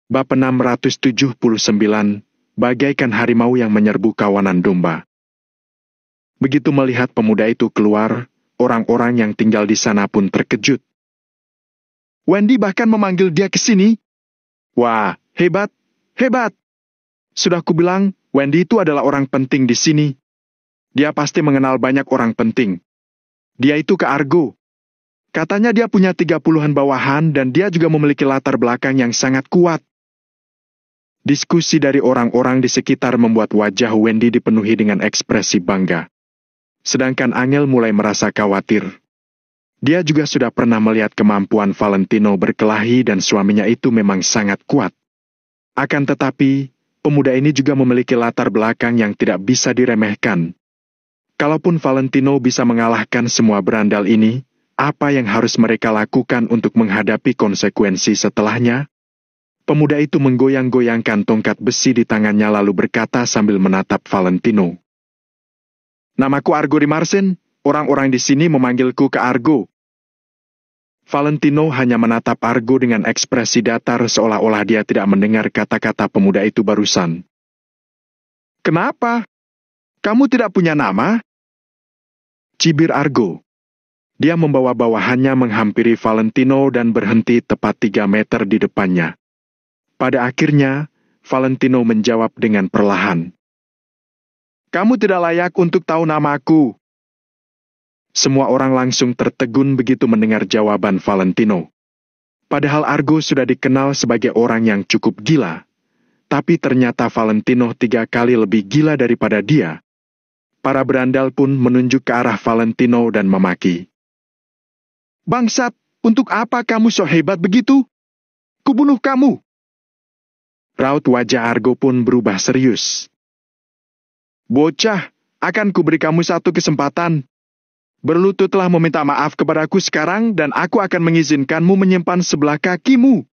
Bab 679, bagaikan harimau yang menyerbu kawanan domba. Begitu melihat pemuda itu keluar, orang-orang yang tinggal di sana pun terkejut. Wendy bahkan memanggil dia ke sini. Wah, hebat, hebat. Sudah kubilang, Wendy itu adalah orang penting di sini. Dia pasti mengenal banyak orang penting. Dia itu ke Argo. Katanya dia punya 30-an bawahan dan dia juga memiliki latar belakang yang sangat kuat. Diskusi dari orang-orang di sekitar membuat wajah Wendy dipenuhi dengan ekspresi bangga. Sedangkan Angel mulai merasa khawatir. Dia juga sudah pernah melihat kemampuan Valentino berkelahi dan suaminya itu memang sangat kuat. Akan tetapi, pemuda ini juga memiliki latar belakang yang tidak bisa diremehkan. Kalaupun Valentino bisa mengalahkan semua berandal ini, apa yang harus mereka lakukan untuk menghadapi konsekuensi setelahnya? Pemuda itu menggoyang-goyangkan tongkat besi di tangannya lalu berkata sambil menatap Valentino. Namaku Argo di Marsen, orang-orang di sini memanggilku ke Argo. Valentino hanya menatap Argo dengan ekspresi datar seolah-olah dia tidak mendengar kata-kata pemuda itu barusan. Kenapa? Kamu tidak punya nama? Cibir Argo. Dia membawa bawahannya menghampiri Valentino dan berhenti tepat 3 meter di depannya. Pada akhirnya, Valentino menjawab dengan perlahan. Kamu tidak layak untuk tahu namaku. Semua orang langsung tertegun begitu mendengar jawaban Valentino. Padahal Argo sudah dikenal sebagai orang yang cukup gila. Tapi ternyata Valentino 3 kali lebih gila daripada dia. Para berandal pun menunjuk ke arah Valentino dan memaki. Bangsat, untuk apa kamu so hebat begitu? Kubunuh kamu. Raut wajah Argo pun berubah serius. Bocah, akan kuberi kamu satu kesempatan. Berlututlah meminta maaf kepadaku sekarang dan aku akan mengizinkanmu menyimpan sebelah kakimu.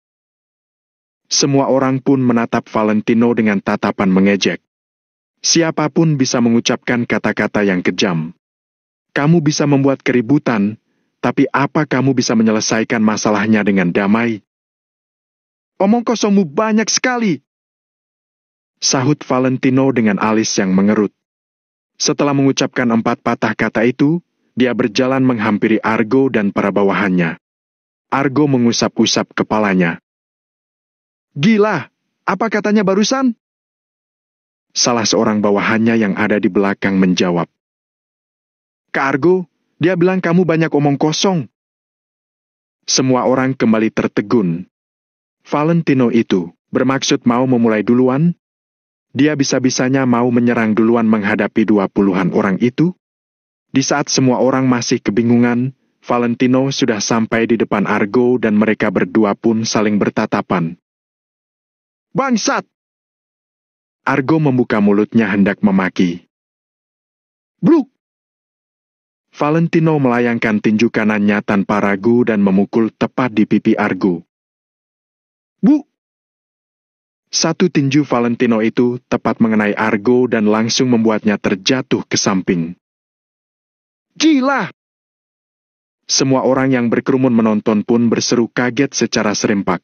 Semua orang pun menatap Valentino dengan tatapan mengejek. Siapapun bisa mengucapkan kata-kata yang kejam. Kamu bisa membuat keributan, tapi apa kamu bisa menyelesaikan masalahnya dengan damai? Omong kosongmu banyak sekali. Sahut Valentino dengan alis yang mengerut. Setelah mengucapkan 4 patah kata itu, dia berjalan menghampiri Argo dan para bawahannya. Argo mengusap-usap kepalanya. Gila, apa katanya barusan? Salah seorang bawahannya yang ada di belakang menjawab. Kak Argo, dia bilang kamu banyak omong kosong. Semua orang kembali tertegun. Valentino itu bermaksud mau memulai duluan? Dia bisa-bisanya mau menyerang duluan menghadapi 20-an orang itu? Di saat semua orang masih kebingungan, Valentino sudah sampai di depan Argo dan mereka berdua pun saling bertatapan. Bangsat! Argo membuka mulutnya hendak memaki. Bluk! Valentino melayangkan tinju kanannya tanpa ragu dan memukul tepat di pipi Argo. Bu! Satu tinju Valentino itu tepat mengenai Argo dan langsung membuatnya terjatuh ke samping. Gila! Semua orang yang berkerumun menonton pun berseru kaget secara serempak.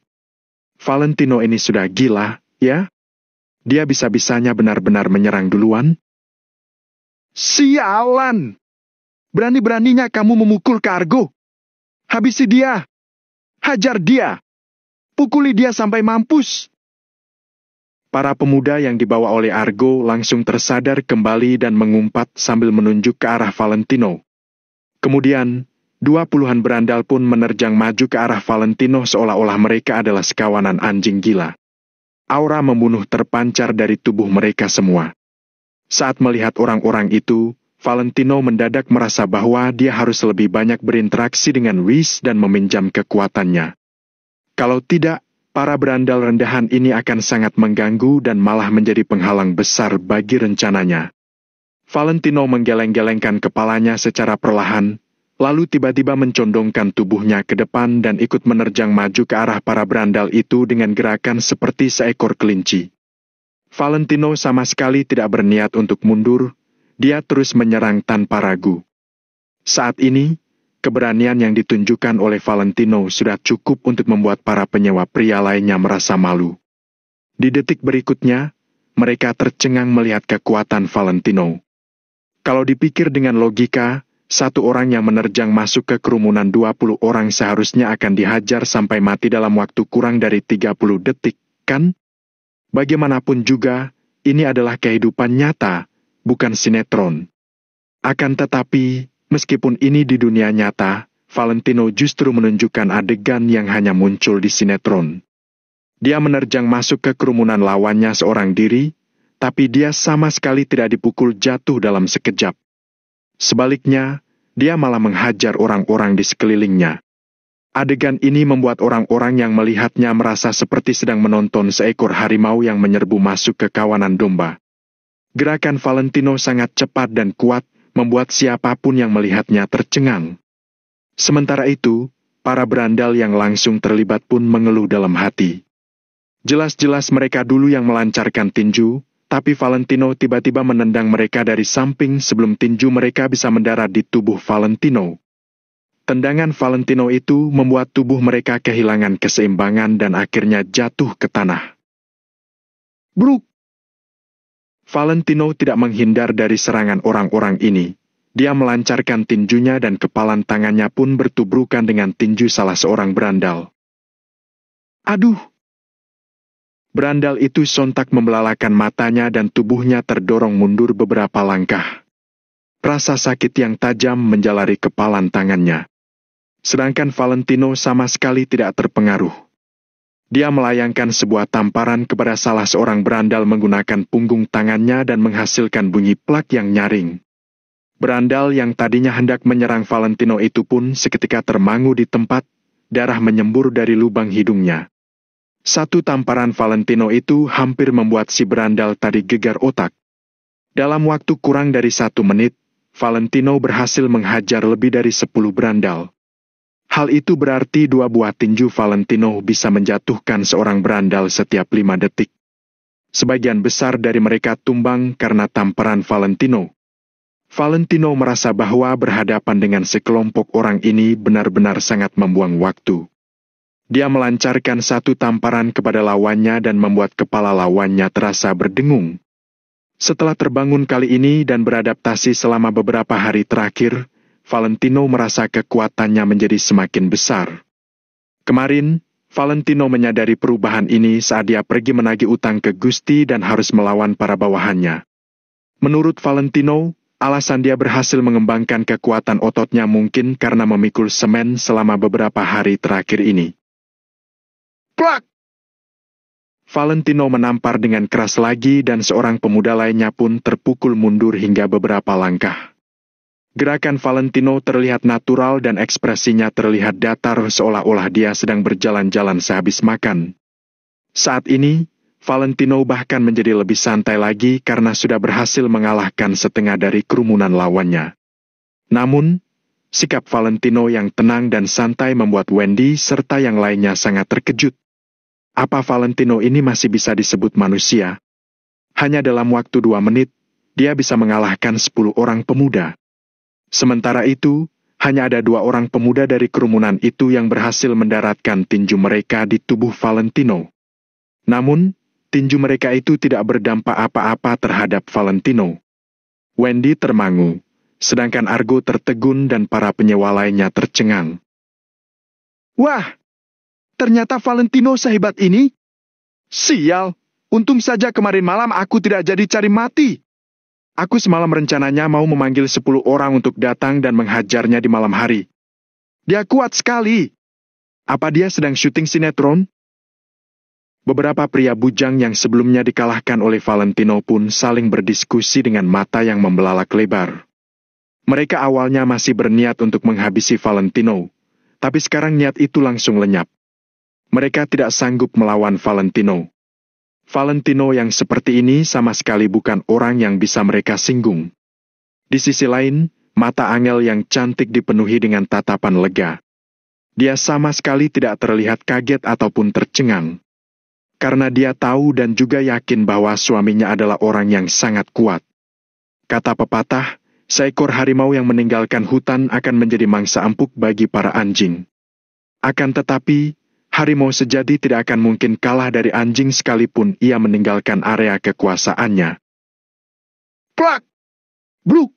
Valentino ini sudah gila, ya? Dia bisa-bisanya benar-benar menyerang duluan? Sialan! Berani-beraninya kamu memukul ke Argo. Habisi dia! Hajar dia! Pukuli dia sampai mampus. Para pemuda yang dibawa oleh Argo langsung tersadar kembali dan mengumpat sambil menunjuk ke arah Valentino. Kemudian, 20-an berandal pun menerjang maju ke arah Valentino seolah-olah mereka adalah sekawanan anjing gila. Aura membunuh terpancar dari tubuh mereka semua. Saat melihat orang-orang itu, Valentino mendadak merasa bahwa dia harus lebih banyak berinteraksi dengan Whis dan meminjam kekuatannya. Kalau tidak, para berandal rendahan ini akan sangat mengganggu dan malah menjadi penghalang besar bagi rencananya. Valentino menggeleng-gelengkan kepalanya secara perlahan, lalu tiba-tiba mencondongkan tubuhnya ke depan dan ikut menerjang maju ke arah para berandal itu dengan gerakan seperti seekor kelinci. Valentino sama sekali tidak berniat untuk mundur, dia terus menyerang tanpa ragu. Saat ini, keberanian yang ditunjukkan oleh Valentino sudah cukup untuk membuat para penyewa pria lainnya merasa malu. Di detik berikutnya, mereka tercengang melihat kekuatan Valentino. Kalau dipikir dengan logika, satu orang yang menerjang masuk ke kerumunan 20 orang seharusnya akan dihajar sampai mati dalam waktu kurang dari 30 detik, kan? Bagaimanapun juga, ini adalah kehidupan nyata, bukan sinetron. Akan tetapi, meskipun ini di dunia nyata, Valentino justru menunjukkan adegan yang hanya muncul di sinetron. Dia menerjang masuk ke kerumunan lawannya seorang diri, tapi dia sama sekali tidak dipukul jatuh dalam sekejap. Sebaliknya, dia malah menghajar orang-orang di sekelilingnya. Adegan ini membuat orang-orang yang melihatnya merasa seperti sedang menonton seekor harimau yang menyerbu masuk ke kawanan domba. Gerakan Valentino sangat cepat dan kuat, membuat siapapun yang melihatnya tercengang. Sementara itu, para berandal yang langsung terlibat pun mengeluh dalam hati. Jelas-jelas mereka dulu yang melancarkan tinju, tapi Valentino tiba-tiba menendang mereka dari samping sebelum tinju mereka bisa mendarat di tubuh Valentino. Tendangan Valentino itu membuat tubuh mereka kehilangan keseimbangan dan akhirnya jatuh ke tanah. Bruk! Valentino tidak menghindar dari serangan orang-orang ini. Dia melancarkan tinjunya dan kepalan tangannya pun bertubrukan dengan tinju salah seorang berandal. Aduh! Berandal itu sontak membelalakan matanya dan tubuhnya terdorong mundur beberapa langkah. Rasa sakit yang tajam menjalari kepalan tangannya. Sedangkan Valentino sama sekali tidak terpengaruh. Dia melayangkan sebuah tamparan kepada salah seorang berandal menggunakan punggung tangannya dan menghasilkan bunyi plak yang nyaring. Berandal yang tadinya hendak menyerang Valentino itu pun seketika termangu di tempat, darah menyembur dari lubang hidungnya. Satu tamparan Valentino itu hampir membuat si berandal tadi gegar otak. Dalam waktu kurang dari 1 menit, Valentino berhasil menghajar lebih dari 10 berandal. Hal itu berarti 2 buah tinju Valentino bisa menjatuhkan seorang berandal setiap 5 detik. Sebagian besar dari mereka tumbang karena tamparan Valentino. Valentino merasa bahwa berhadapan dengan sekelompok orang ini benar-benar sangat membuang waktu. Dia melancarkan satu tamparan kepada lawannya dan membuat kepala lawannya terasa berdengung. Setelah terbangun kali ini dan beradaptasi selama beberapa hari terakhir, Valentino merasa kekuatannya menjadi semakin besar. Kemarin, Valentino menyadari perubahan ini saat dia pergi menagih utang ke Gusti dan harus melawan para bawahannya. Menurut Valentino, alasan dia berhasil mengembangkan kekuatan ototnya mungkin karena memikul semen selama beberapa hari terakhir ini. Plak! Valentino menampar dengan keras lagi dan seorang pemuda lainnya pun terpukul mundur hingga beberapa langkah. Gerakan Valentino terlihat natural dan ekspresinya terlihat datar seolah-olah dia sedang berjalan-jalan sehabis makan. Saat ini, Valentino bahkan menjadi lebih santai lagi karena sudah berhasil mengalahkan setengah dari kerumunan lawannya. Namun, sikap Valentino yang tenang dan santai membuat Wendy serta yang lainnya sangat terkejut. Apa Valentino ini masih bisa disebut manusia? Hanya dalam waktu 2 menit, dia bisa mengalahkan 10 orang pemuda. Sementara itu, hanya ada 2 orang pemuda dari kerumunan itu yang berhasil mendaratkan tinju mereka di tubuh Valentino. Namun, tinju mereka itu tidak berdampak apa-apa terhadap Valentino. Wendy termangu, sedangkan Argo tertegun dan para penyewa lainnya tercengang. Wah! Ternyata Valentino sehebat ini? Sial, untung saja kemarin malam aku tidak jadi cari mati. Aku semalam rencananya mau memanggil 10 orang untuk datang dan menghajarnya di malam hari. Dia kuat sekali. Apa dia sedang syuting sinetron? Beberapa pria bujang yang sebelumnya dikalahkan oleh Valentino pun saling berdiskusi dengan mata yang membelalak lebar. Mereka awalnya masih berniat untuk menghabisi Valentino, tapi sekarang niat itu langsung lenyap. Mereka tidak sanggup melawan Valentino. Valentino yang seperti ini sama sekali bukan orang yang bisa mereka singgung. Di sisi lain, mata Angel yang cantik dipenuhi dengan tatapan lega. Dia sama sekali tidak terlihat kaget ataupun tercengang. Karena dia tahu dan juga yakin bahwa suaminya adalah orang yang sangat kuat. Kata pepatah, seekor harimau yang meninggalkan hutan akan menjadi mangsa empuk bagi para anjing. Akan tetapi, harimau sejati tidak akan mungkin kalah dari anjing sekalipun ia meninggalkan area kekuasaannya. Plak! Bluk!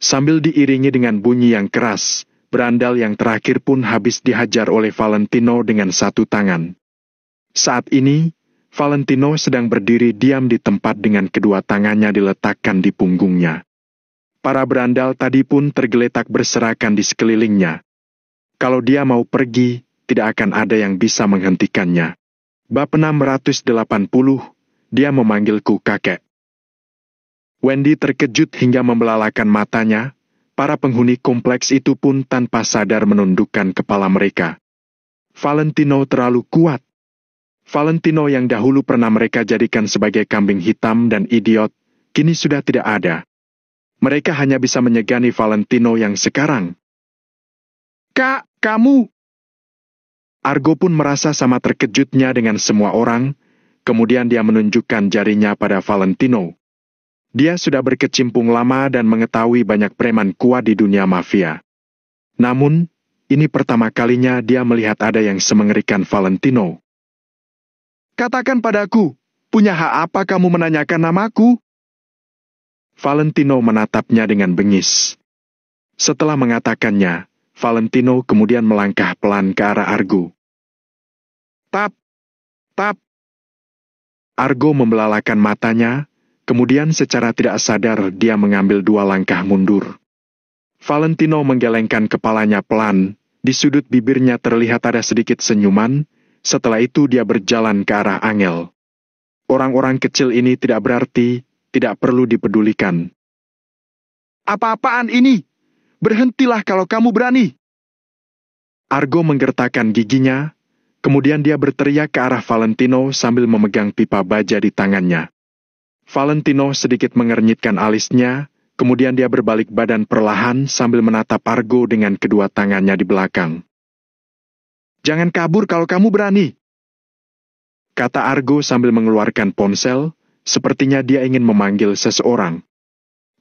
Sambil diiringi dengan bunyi yang keras, berandal yang terakhir pun habis dihajar oleh Valentino dengan satu tangan. Saat ini, Valentino sedang berdiri diam di tempat dengan kedua tangannya diletakkan di punggungnya. Para berandal tadi pun tergeletak berserakan di sekelilingnya. Kalau dia mau pergi, tidak akan ada yang bisa menghentikannya. Bab 680, dia memanggilku kakek. Wendy terkejut hingga membelalakan matanya. Para penghuni kompleks itu pun tanpa sadar menundukkan kepala mereka. Valentino terlalu kuat. Valentino yang dahulu pernah mereka jadikan sebagai kambing hitam dan idiot, kini sudah tidak ada. Mereka hanya bisa menyegani Valentino yang sekarang. Kak, kamu! Argo pun merasa sama terkejutnya dengan semua orang, kemudian dia menunjukkan jarinya pada Valentino. Dia sudah berkecimpung lama dan mengetahui banyak preman kuat di dunia mafia. Namun, ini pertama kalinya dia melihat ada yang semengerikan Valentino. Katakan padaku, punya hak apa kamu menanyakan namaku? Valentino menatapnya dengan bengis. Setelah mengatakannya, Valentino kemudian melangkah pelan ke arah Argo. Tap! Tap! Argo membelalakan matanya, kemudian secara tidak sadar dia mengambil 2 langkah mundur. Valentino menggelengkan kepalanya pelan, di sudut bibirnya terlihat ada sedikit senyuman. Setelah itu dia berjalan ke arah Angel. Orang-orang kecil ini tidak berarti, tidak perlu dipedulikan. Apa-apaan ini? Berhentilah kalau kamu berani. Argo menggertakkan giginya, kemudian dia berteriak ke arah Valentino sambil memegang pipa baja di tangannya. Valentino sedikit mengernyitkan alisnya, kemudian dia berbalik badan perlahan sambil menatap Argo dengan kedua tangannya di belakang. Jangan kabur kalau kamu berani, kata Argo sambil mengeluarkan ponsel, sepertinya dia ingin memanggil seseorang.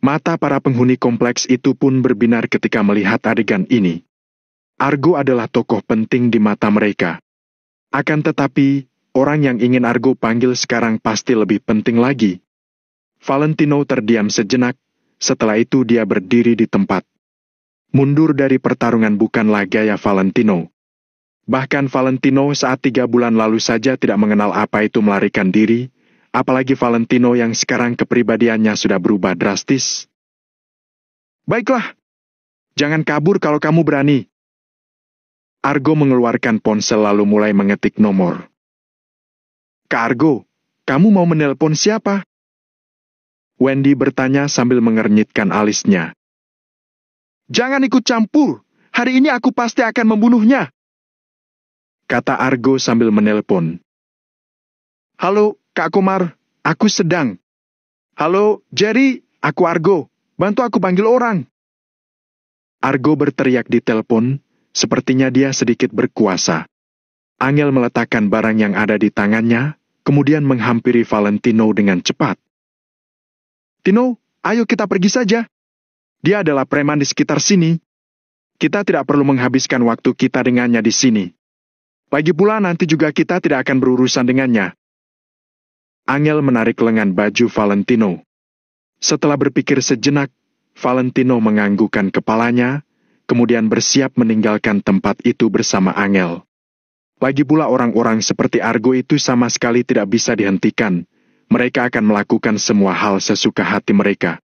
Mata para penghuni kompleks itu pun berbinar ketika melihat adegan ini. Argo adalah tokoh penting di mata mereka. Akan tetapi, orang yang ingin Argo panggil sekarang pasti lebih penting lagi. Valentino terdiam sejenak, setelah itu dia berdiri di tempat. Mundur dari pertarungan bukanlah gaya Valentino. Bahkan Valentino saat 3 bulan lalu saja tidak mengenal apa itu melarikan diri, apalagi Valentino yang sekarang kepribadiannya sudah berubah drastis. Baiklah, jangan kabur kalau kamu berani. Argo mengeluarkan ponsel lalu mulai mengetik nomor. Kak Argo, kamu mau menelpon siapa? Wendy bertanya sambil mengernyitkan alisnya. Jangan ikut campur, hari ini aku pasti akan membunuhnya, kata Argo sambil menelpon. Halo, Kak Komar, aku sedang. Halo, Jerry, aku Argo, bantu aku panggil orang. Argo berteriak di telepon, sepertinya dia sedikit berkuasa. Angel meletakkan barang yang ada di tangannya, kemudian menghampiri Valentino dengan cepat. Tino, ayo kita pergi saja. Dia adalah preman di sekitar sini. Kita tidak perlu menghabiskan waktu kita dengannya di sini. Lagi pula nanti juga kita tidak akan berurusan dengannya. Angel menarik lengan baju Valentino. Setelah berpikir sejenak, Valentino menganggukkan kepalanya, kemudian bersiap meninggalkan tempat itu bersama Angel. Lagi pula orang-orang seperti Argo itu sama sekali tidak bisa dihentikan. Mereka akan melakukan semua hal sesuka hati mereka.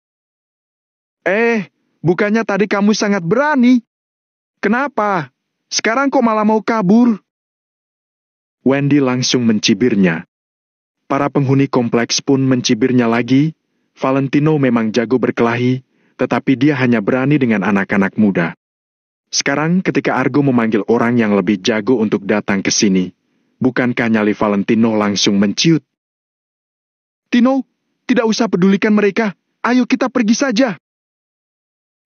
Bukannya tadi kamu sangat berani? Kenapa? Sekarang kok malah mau kabur? Wendy langsung mencibirnya. Para penghuni kompleks pun mencibirnya lagi. Valentino memang jago berkelahi, tetapi dia hanya berani dengan anak-anak muda. Sekarang ketika Argo memanggil orang yang lebih jago untuk datang ke sini, bukankah nyali Valentino langsung menciut? Tino, tidak usah pedulikan mereka. Ayo kita pergi saja.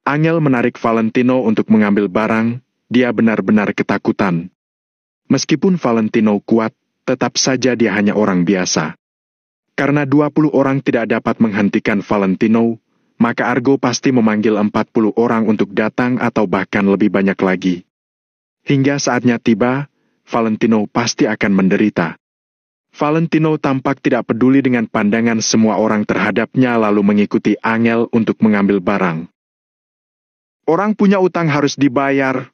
Angel menarik Valentino untuk mengambil barang. Dia benar-benar ketakutan. Meskipun Valentino kuat, tetap saja dia hanya orang biasa. Karena 20 orang tidak dapat menghentikan Valentino, maka Argo pasti memanggil 40 orang untuk datang atau bahkan lebih banyak lagi. Hingga saatnya tiba, Valentino pasti akan menderita. Valentino tampak tidak peduli dengan pandangan semua orang terhadapnya lalu mengikuti Angel untuk mengambil barang. Orang punya utang harus dibayar.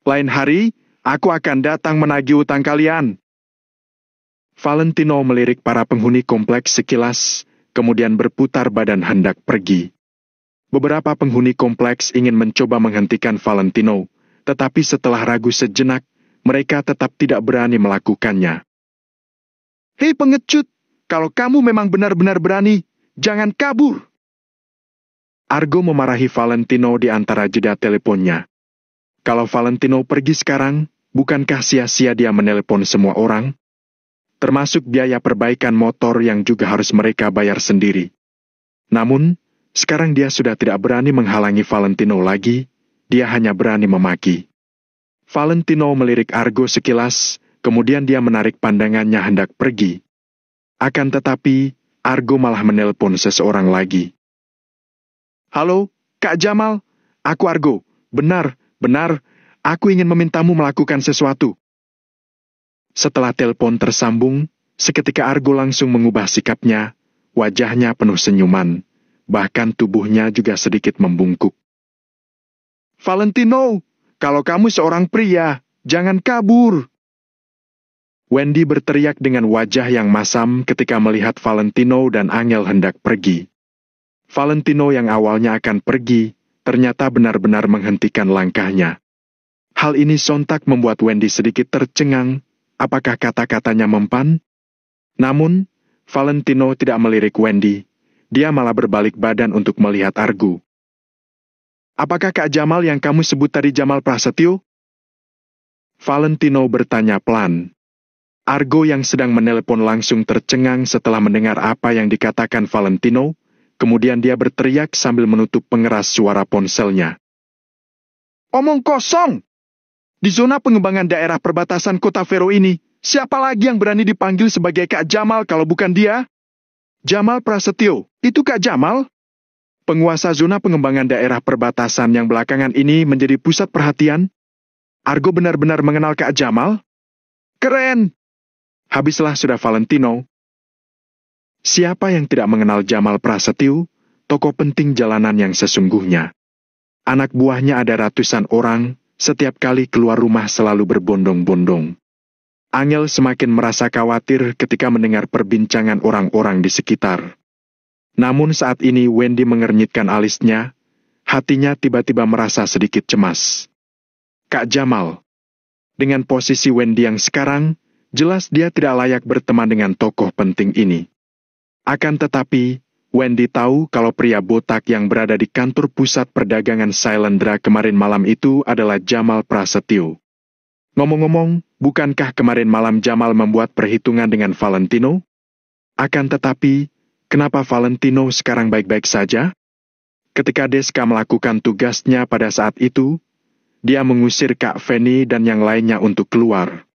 Lain hari, aku akan datang menagih utang kalian. Valentino melirik para penghuni kompleks sekilas, kemudian berputar badan hendak pergi. Beberapa penghuni kompleks ingin mencoba menghentikan Valentino, tetapi setelah ragu sejenak, mereka tetap tidak berani melakukannya. Hei pengecut, kalau kamu memang benar-benar berani, jangan kabur. Argo memarahi Valentino di antara jeda teleponnya. Kalau Valentino pergi sekarang, bukankah sia-sia dia menelepon semua orang? Termasuk biaya perbaikan motor yang juga harus mereka bayar sendiri. Namun, sekarang dia sudah tidak berani menghalangi Valentino lagi, dia hanya berani memaki. Valentino melirik Argo sekilas, kemudian dia menarik pandangannya hendak pergi. Akan tetapi, Argo malah menelpon seseorang lagi. Halo, Kak Jamal, aku Argo. Benar, aku ingin memintamu melakukan sesuatu. Setelah telepon tersambung, seketika Argo langsung mengubah sikapnya, wajahnya penuh senyuman, bahkan tubuhnya juga sedikit membungkuk. Valentino, kalau kamu seorang pria, jangan kabur. Wendy berteriak dengan wajah yang masam ketika melihat Valentino dan Angel hendak pergi. Valentino yang awalnya akan pergi, ternyata benar-benar menghentikan langkahnya. Hal ini sontak membuat Wendy sedikit tercengang. Apakah kata-katanya mempan? Namun, Valentino tidak melirik Wendy. Dia malah berbalik badan untuk melihat Argo. Apakah Kak Jamal yang kamu sebut tadi Jamal Prasetyo? Valentino bertanya pelan. Argo yang sedang menelepon langsung tercengang setelah mendengar apa yang dikatakan Valentino, kemudian dia berteriak sambil menutup pengeras suara ponselnya. Omong kosong! Di zona pengembangan daerah perbatasan kota Vero ini, siapa lagi yang berani dipanggil sebagai Kak Jamal kalau bukan dia? Jamal Prasetyo, itu Kak Jamal? Penguasa zona pengembangan daerah perbatasan yang belakangan ini menjadi pusat perhatian? Argo benar-benar mengenal Kak Jamal? Keren! Habislah sudah Valentino. Siapa yang tidak mengenal Jamal Prasetyo, tokoh penting jalanan yang sesungguhnya? Anak buahnya ada ratusan orang, setiap kali keluar rumah selalu berbondong-bondong. Angel semakin merasa khawatir ketika mendengar perbincangan orang-orang di sekitar. Namun saat ini Wendy mengernyitkan alisnya, hatinya tiba-tiba merasa sedikit cemas. Kak Jamal. Dengan posisi Wendy yang sekarang, jelas dia tidak layak berteman dengan tokoh penting ini. Akan tetapi, Wendy tahu kalau pria botak yang berada di kantor pusat perdagangan Sailendra kemarin malam itu adalah Jamal Prasetyo. Ngomong-ngomong, bukankah kemarin malam Jamal membuat perhitungan dengan Valentino? Akan tetapi, kenapa Valentino sekarang baik-baik saja? Ketika Deska melakukan tugasnya pada saat itu, dia mengusir Kak Feni dan yang lainnya untuk keluar.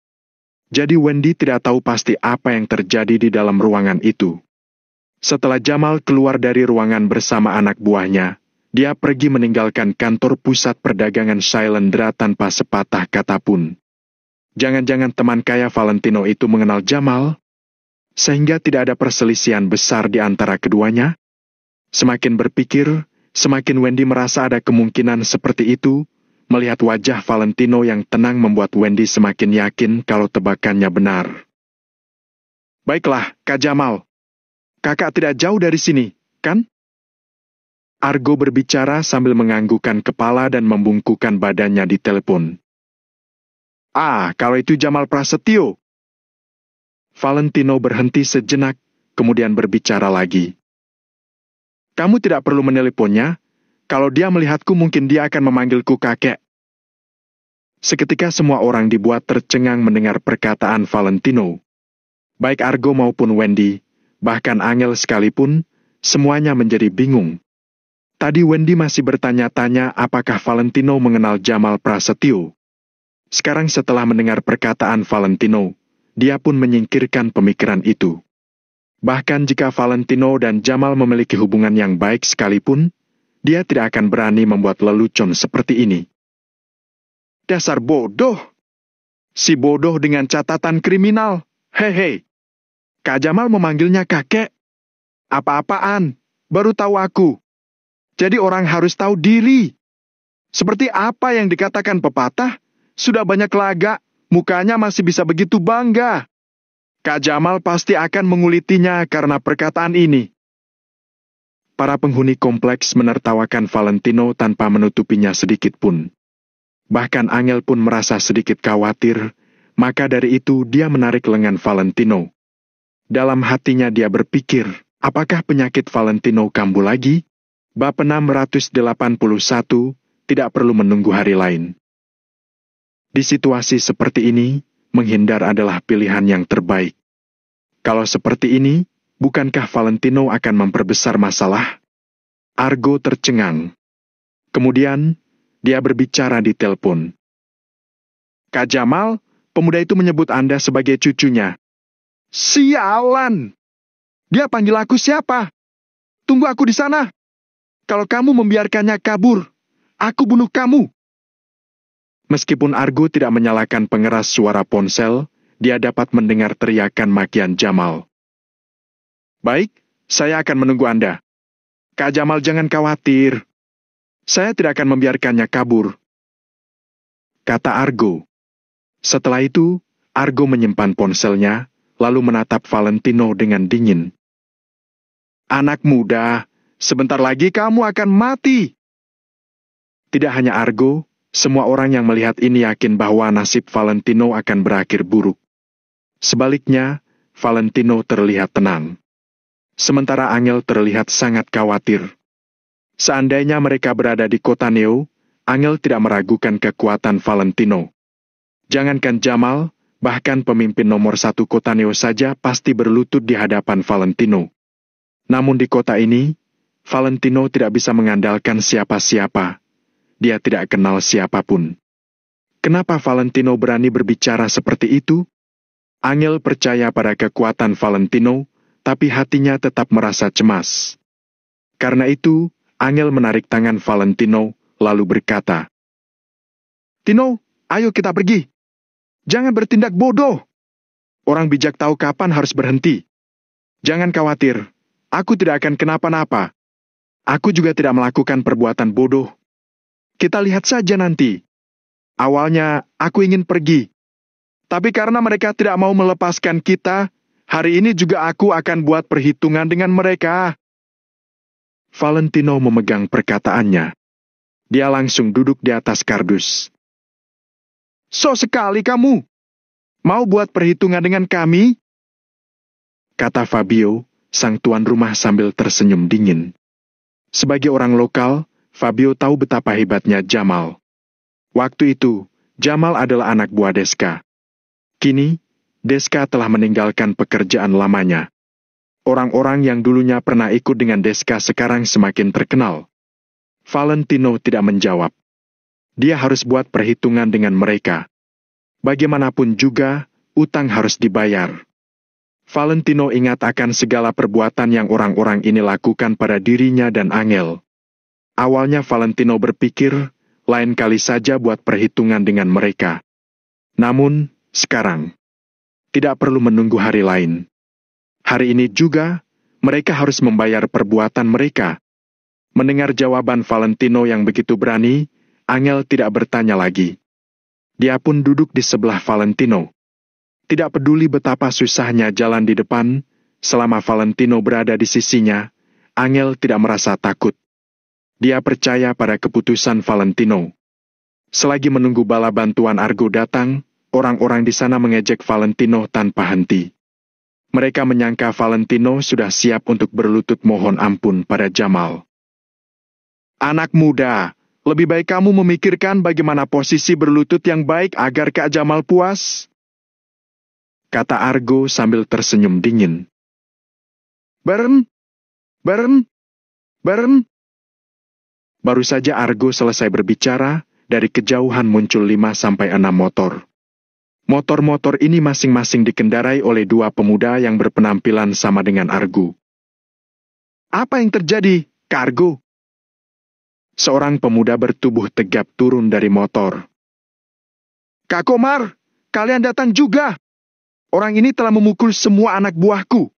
Jadi Wendy tidak tahu pasti apa yang terjadi di dalam ruangan itu. Setelah Jamal keluar dari ruangan bersama anak buahnya, dia pergi meninggalkan kantor pusat perdagangan Sailendra tanpa sepatah kata pun. Jangan-jangan teman kaya Valentino itu mengenal Jamal? Sehingga tidak ada perselisihan besar di antara keduanya? Semakin berpikir, semakin Wendy merasa ada kemungkinan seperti itu. Melihat wajah Valentino yang tenang membuat Wendy semakin yakin kalau tebakannya benar. Baiklah, Kak Jamal. Kakak tidak jauh dari sini, kan? Argo berbicara sambil menganggukkan kepala dan membungkukkan badannya di telepon. Ah, kalau itu Jamal Prasetyo. Valentino berhenti sejenak, kemudian berbicara lagi. Kamu tidak perlu meneleponnya. Kalau dia melihatku mungkin dia akan memanggilku kakek. Seketika semua orang dibuat tercengang mendengar perkataan Valentino. Baik Argo maupun Wendy, bahkan Angel sekalipun, semuanya menjadi bingung. Tadi Wendy masih bertanya-tanya apakah Valentino mengenal Jamal Prasetyo. Sekarang setelah mendengar perkataan Valentino, dia pun menyingkirkan pemikiran itu. Bahkan jika Valentino dan Jamal memiliki hubungan yang baik sekalipun, dia tidak akan berani membuat lelucon seperti ini. Dasar bodoh! Si bodoh dengan catatan kriminal. Hei, Kak Jamal memanggilnya kakek. Apa-apaan? Baru tahu aku. Jadi orang harus tahu diri. Seperti apa yang dikatakan pepatah, sudah banyak laga, mukanya masih bisa begitu bangga. Kak Jamal pasti akan mengulitinya karena perkataan ini. Para penghuni kompleks menertawakan Valentino tanpa menutupinya sedikit pun. Bahkan Angel pun merasa sedikit khawatir, maka dari itu dia menarik lengan Valentino. Dalam hatinya dia berpikir, apakah penyakit Valentino kambuh lagi? Bab 681, tidak perlu menunggu hari lain. Di situasi seperti ini, menghindar adalah pilihan yang terbaik. Kalau seperti ini, bukankah Valentino akan memperbesar masalah? Argo tercengang. Kemudian, dia berbicara di telepon. Kak Jamal, pemuda itu menyebut Anda sebagai cucunya. Sialan! Dia panggil aku siapa? Tunggu aku di sana. Kalau kamu membiarkannya kabur, aku bunuh kamu. Meskipun Argo tidak menyalakan pengeras suara ponsel, dia dapat mendengar teriakan makian Jamal. Baik, saya akan menunggu Anda. Kak Jamal jangan khawatir. Saya tidak akan membiarkannya kabur, kata Argo. Setelah itu, Argo menyimpan ponselnya, lalu menatap Valentino dengan dingin. Anak muda, sebentar lagi kamu akan mati. Tidak hanya Argo, semua orang yang melihat ini yakin bahwa nasib Valentino akan berakhir buruk. Sebaliknya, Valentino terlihat tenang. Sementara Angel terlihat sangat khawatir. Seandainya mereka berada di kota Neo, Angel tidak meragukan kekuatan Valentino. Jangankan Jamal, bahkan pemimpin nomor 1 kota Neo saja pasti berlutut di hadapan Valentino. Namun di kota ini, Valentino tidak bisa mengandalkan siapa-siapa. Dia tidak kenal siapapun. Kenapa Valentino berani berbicara seperti itu? Angel percaya pada kekuatan Valentino, tapi hatinya tetap merasa cemas. Karena itu, Angel menarik tangan Valentino, lalu berkata, Tino, ayo kita pergi. Jangan bertindak bodoh. Orang bijak tahu kapan harus berhenti. Jangan khawatir, aku tidak akan kenapa-napa. Aku juga tidak melakukan perbuatan bodoh. Kita lihat saja nanti. Awalnya, aku ingin pergi. Tapi karena mereka tidak mau melepaskan kita, hari ini juga aku akan buat perhitungan dengan mereka. Valentino memegang perkataannya. Dia langsung duduk di atas kardus. So sekali kamu. Mau buat perhitungan dengan kami? Kata Fabio, sang tuan rumah sambil tersenyum dingin. Sebagai orang lokal, Fabio tahu betapa hebatnya Jamal. Waktu itu, Jamal adalah anak buah Deska. Kini, Deska telah meninggalkan pekerjaan lamanya. Orang-orang yang dulunya pernah ikut dengan Deska sekarang semakin terkenal. Valentino tidak menjawab. Dia harus buat perhitungan dengan mereka. Bagaimanapun juga, utang harus dibayar. Valentino ingat akan segala perbuatan yang orang-orang ini lakukan pada dirinya dan Angel. Awalnya Valentino berpikir, lain kali saja buat perhitungan dengan mereka. Namun, sekarang, tidak perlu menunggu hari lain. Hari ini juga, mereka harus membayar perbuatan mereka. Mendengar jawaban Valentino yang begitu berani, Angel tidak bertanya lagi. Dia pun duduk di sebelah Valentino. Tidak peduli betapa susahnya jalan di depan, selama Valentino berada di sisinya, Angel tidak merasa takut. Dia percaya pada keputusan Valentino. Selagi menunggu bala bantuan Argo datang, orang-orang di sana mengejek Valentino tanpa henti. Mereka menyangka Valentino sudah siap untuk berlutut mohon ampun pada Jamal. Anak muda, lebih baik kamu memikirkan bagaimana posisi berlutut yang baik agar Kak Jamal puas, kata Argo sambil tersenyum dingin. Bern, Bern, Bern. Baru saja Argo selesai berbicara, dari kejauhan muncul 5-6 motor. Motor-motor ini masing-masing dikendarai oleh 2 pemuda yang berpenampilan sama dengan Argo. Apa yang terjadi, Kak Argo? Seorang pemuda bertubuh tegap turun dari motor. Kak Komar, kalian datang juga. Orang ini telah memukul semua anak buahku,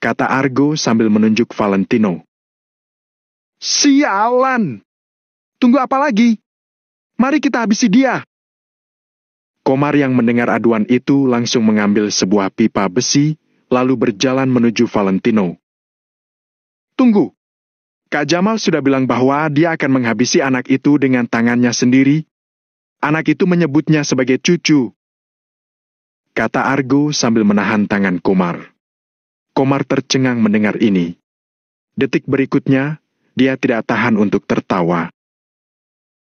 kata Argo sambil menunjuk Valentino. Sialan! Tunggu apa lagi? Mari kita habisi dia. Komar yang mendengar aduan itu langsung mengambil sebuah pipa besi, lalu berjalan menuju Valentino. Tunggu. Kak Jamal sudah bilang bahwa dia akan menghabisi anak itu dengan tangannya sendiri. Anak itu menyebutnya sebagai cucu, kata Argo sambil menahan tangan Komar. Komar tercengang mendengar ini. Detik berikutnya, dia tidak tahan untuk tertawa.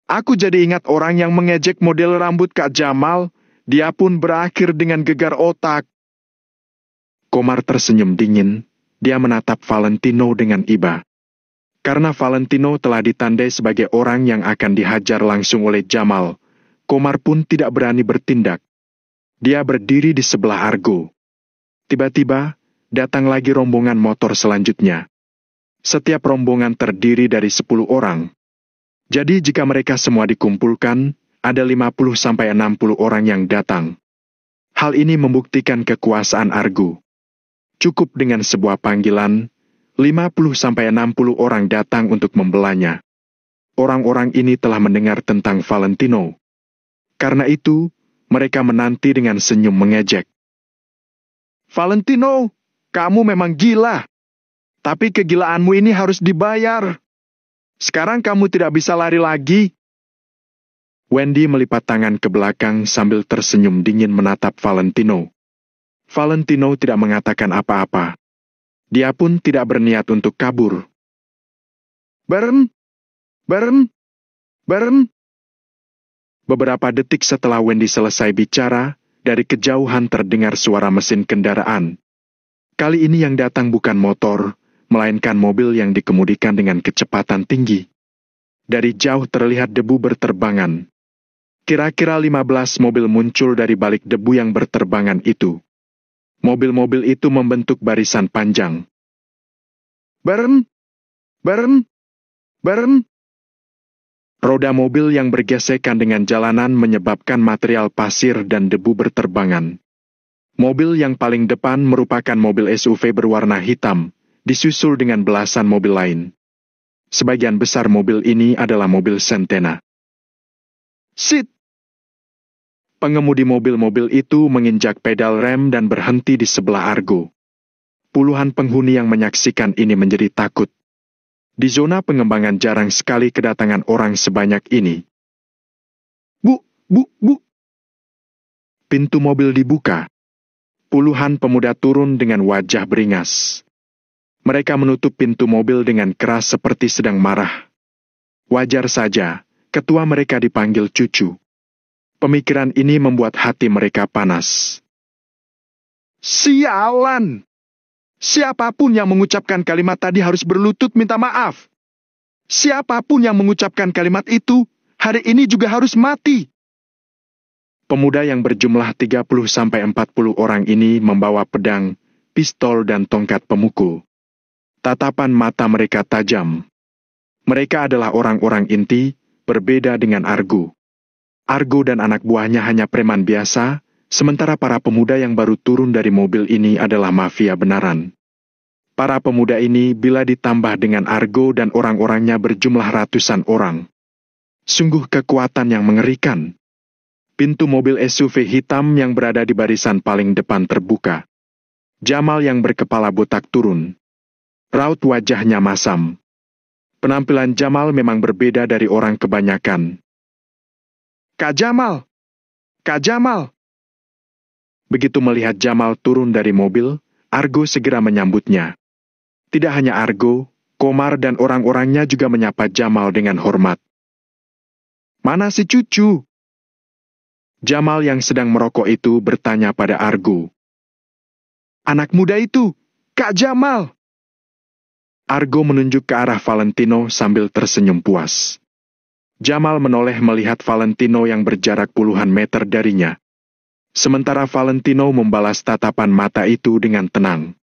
Aku jadi ingat orang yang mengejek model rambut Kak Jamal, dia pun berakhir dengan gegar otak. Komar tersenyum dingin, dia menatap Valentino dengan iba. Karena Valentino telah ditandai sebagai orang yang akan dihajar langsung oleh Jamal, Komar pun tidak berani bertindak. Dia berdiri di sebelah Argo. Tiba-tiba, datang lagi rombongan motor selanjutnya. Setiap rombongan terdiri dari 10 orang. Jadi jika mereka semua dikumpulkan, ada 50-60 orang yang datang. Hal ini membuktikan kekuasaan Argo. Cukup dengan sebuah panggilan, 50-60 orang datang untuk membelanya. Orang-orang ini telah mendengar tentang Valentino. Karena itu, mereka menanti dengan senyum mengejek. Valentino, kamu memang gila. Tapi kegilaanmu ini harus dibayar. Sekarang kamu tidak bisa lari lagi. Wendy melipat tangan ke belakang sambil tersenyum dingin menatap Valentino. Valentino tidak mengatakan apa-apa. Dia pun tidak berniat untuk kabur. Bern, Bern, Bern. Beberapa detik setelah Wendy selesai bicara, dari kejauhan terdengar suara mesin kendaraan. Kali ini yang datang bukan motor, melainkan mobil yang dikemudikan dengan kecepatan tinggi. Dari jauh terlihat debu berterbangan. Kira-kira 15 mobil muncul dari balik debu yang berterbangan itu. Mobil-mobil itu membentuk barisan panjang. Bern, Bern, Bern. Roda mobil yang bergesekan dengan jalanan menyebabkan material pasir dan debu berterbangan. Mobil yang paling depan merupakan mobil SUV berwarna hitam, disusul dengan belasan mobil lain. Sebagian besar mobil ini adalah mobil Centena. Sit! Pengemudi mobil-mobil itu menginjak pedal rem dan berhenti di sebelah Argo. Puluhan penghuni yang menyaksikan ini menjadi takut. Di zona pengembangan jarang sekali kedatangan orang sebanyak ini. Bu! Pintu mobil dibuka. Puluhan pemuda turun dengan wajah beringas. Mereka menutup pintu mobil dengan keras seperti sedang marah. Wajar saja, ketua mereka dipanggil cucu. Pemikiran ini membuat hati mereka panas. Sialan! Siapapun yang mengucapkan kalimat tadi harus berlutut minta maaf. Siapapun yang mengucapkan kalimat itu, hari ini juga harus mati. Pemuda yang berjumlah 30-40 orang ini membawa pedang, pistol dan tongkat pemukul. Tatapan mata mereka tajam. Mereka adalah orang-orang inti, berbeda dengan Argo. Argo dan anak buahnya hanya preman biasa, sementara para pemuda yang baru turun dari mobil ini adalah mafia benaran. Para pemuda ini bila ditambah dengan Argo dan orang-orangnya berjumlah ratusan orang. Sungguh kekuatan yang mengerikan. Pintu mobil SUV hitam yang berada di barisan paling depan terbuka. Jamal yang berkepala botak turun. Raut wajahnya masam. Penampilan Jamal memang berbeda dari orang kebanyakan. Kak Jamal! Kak Jamal! Begitu melihat Jamal turun dari mobil, Argo segera menyambutnya. Tidak hanya Argo, Komar dan orang-orangnya juga menyapa Jamal dengan hormat. "Mana si cucu?" Jamal yang sedang merokok itu bertanya pada Argo. "Anak muda itu, Kak Jamal." Argo menunjuk ke arah Valentino sambil tersenyum puas. Jamal menoleh melihat Valentino yang berjarak puluhan meter darinya. Sementara Valentino membalas tatapan mata itu dengan tenang.